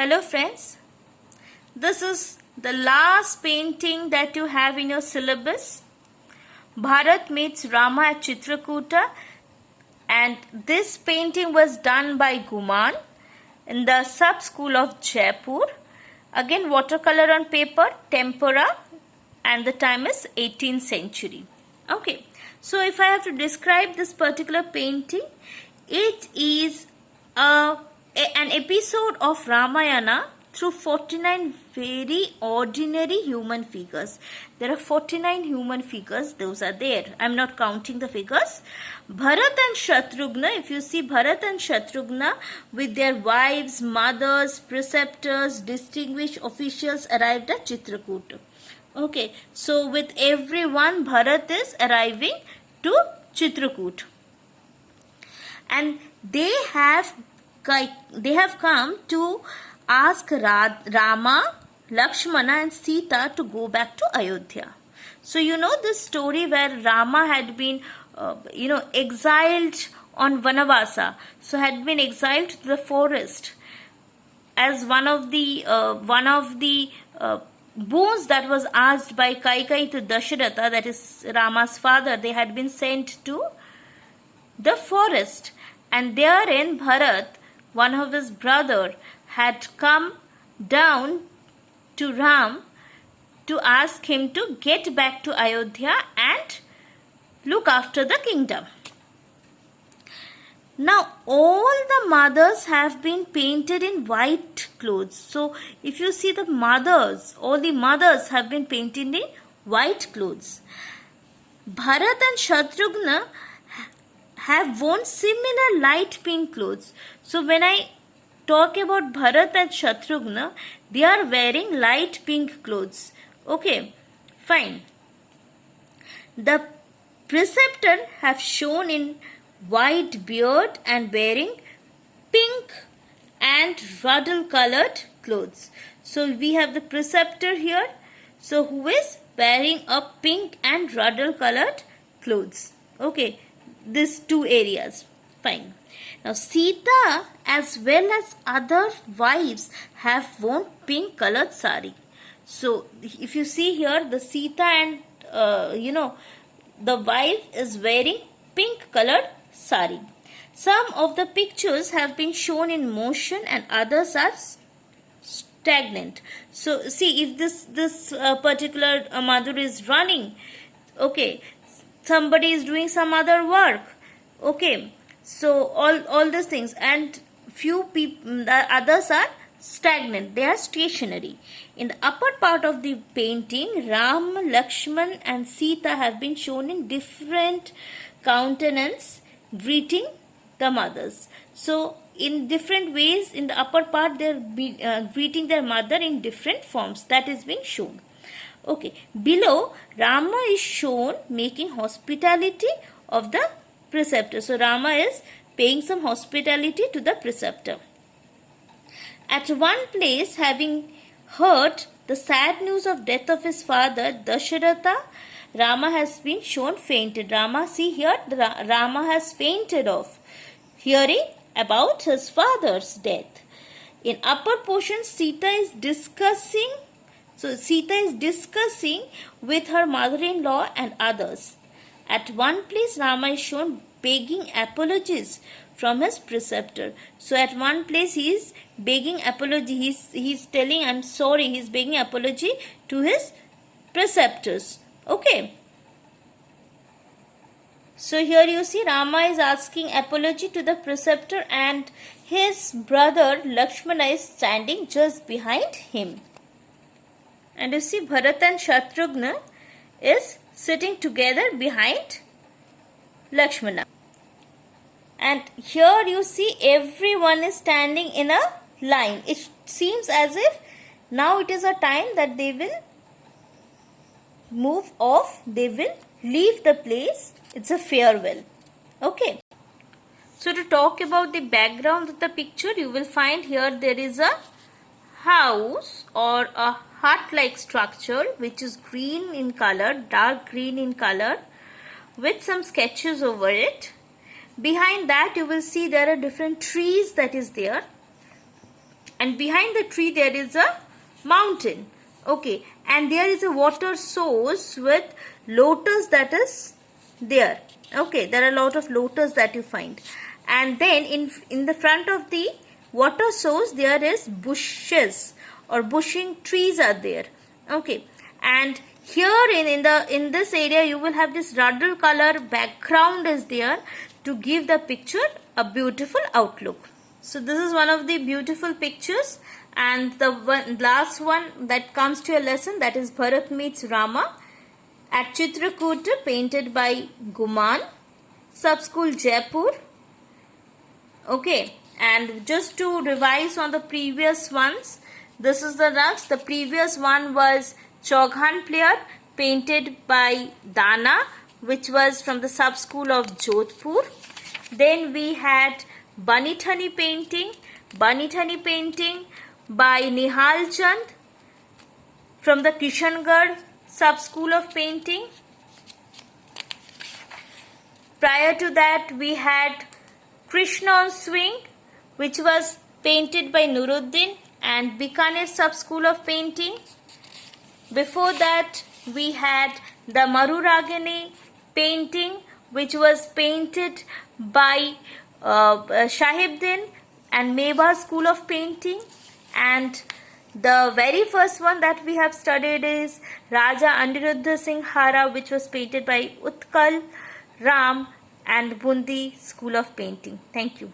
Hello friends, this is the last painting that you have in your syllabus. Bharat meets Rama at Chitrakuta, and this painting was done by Guman in the sub-school of Jaipur. Again watercolor on paper, tempera, and the time is 18th century. Okay, so if I have to describe this particular painting, it is an episode of Ramayana through 49 very ordinary human figures. There are 49 human figures, those are there. I am not counting the figures. Bharat and Shatrugna, if you see Bharat and Shatrugna with their wives, mothers, preceptors, distinguished officials arrived at Chitrakuta. Okay, so with everyone Bharat is arriving to Chitrakoot. And they have come to ask Rama, Lakshmana and Sita to go back to Ayodhya. So you know this story where Rama had been exiled on Vanavasa. So had been exiled to the forest as one of the boons that was asked by Kaikeyi to Dasharatha, that is Rama's father. They had been sent to the forest, and therein Bharat, one of his brother, had come down to Ram to ask him to get back to Ayodhya and look after the kingdom. Now all the mothers have been painted in white clothes. So if you see the mothers, all the mothers have been painted in white clothes. Bharat and Shatrugna have worn similar light pink clothes. So when I talk about Bharat and Shatrugna, they are wearing light pink clothes. Okay, fine. The preceptor have shown in white beard and wearing pink and ruddle colored clothes. So we have the preceptor here, so who is wearing a pink and ruddle colored clothes. Okay, these two areas. Fine. Now Sita as well as other wives have worn pink colored sari. So if you see here, the Sita and the wife is wearing pink colored sari. Some of the pictures have been shown in motion and others are stagnant. So see, if this particular mother is running, okay, somebody is doing some other work, okay, so all these things, and few people, the others are stagnant, they are stationary. In the upper part of the painting, Ram, Lakshman and Sita have been shown in different countenance greeting the mothers. So in different ways, in the upper part they are greeting their mother in different forms. That is being shown. Okay, below Rama is shown making hospitality of the preceptor. So Rama is paying some hospitality to the preceptor. At one place, having heard the sad news of death of his father Dasharatha, Rama has been shown fainted. Rama, see here, Rama has fainted off, hearing about his father's death. In upper portion, Sita is discussing. So Sita is discussing with her mother-in-law and others. At one place, Rama is shown begging apologies from his preceptor. So at one place he is begging apology. He's telling, I'm sorry. He's begging apology to his preceptors. Okay. So here you see Rama is asking apology to the preceptor and his brother Lakshmana is standing just behind him. And you see Bharat and Shatrugna is sitting together behind Lakshmana. And here you see everyone is standing in a line. It seems as if now it is a time that they will move off. They will leave the place. It's a farewell. Okay. So to talk about the background of the picture, you will find here there is a house or a hut-like structure which is green in color, dark green in color, with some sketches over it. Behind that you will see there are different trees that is there, and behind the tree there is a mountain. Okay, and there is a water source with lotus that is there. Okay, there are a lot of lotus that you find, and then in the front of the water source there is bushes or bushing trees are there. Okay, and here in this area you will have this ruddle color background is there to give the picture a beautiful outlook. So this is one of the beautiful pictures, and the last one that comes to your lesson, that is Bharat meets Rama at Chitrakoot, painted by Guman, Sub-School Jaipur. Okay, and just to revise on the previous ones, this is the next. The previous one was Chaughan Player, painted by Dana, which was from the Sub-School of Jodhpur. Then we had Bunny Thani painting by Nihal Chand from the Kishangarh Sub-School of Painting. Prior to that we had Krishna on Swing, which was painted by Nuruddin and Bikaner Sub-School of Painting. Before that we had the Maruragini painting, which was painted by Shahibdin and Meba School of Painting. And the very first one that we have studied is Raja Aniruddha Singh Hara, which was painted by Utkal Ram and Bundi School of Painting. Thank you.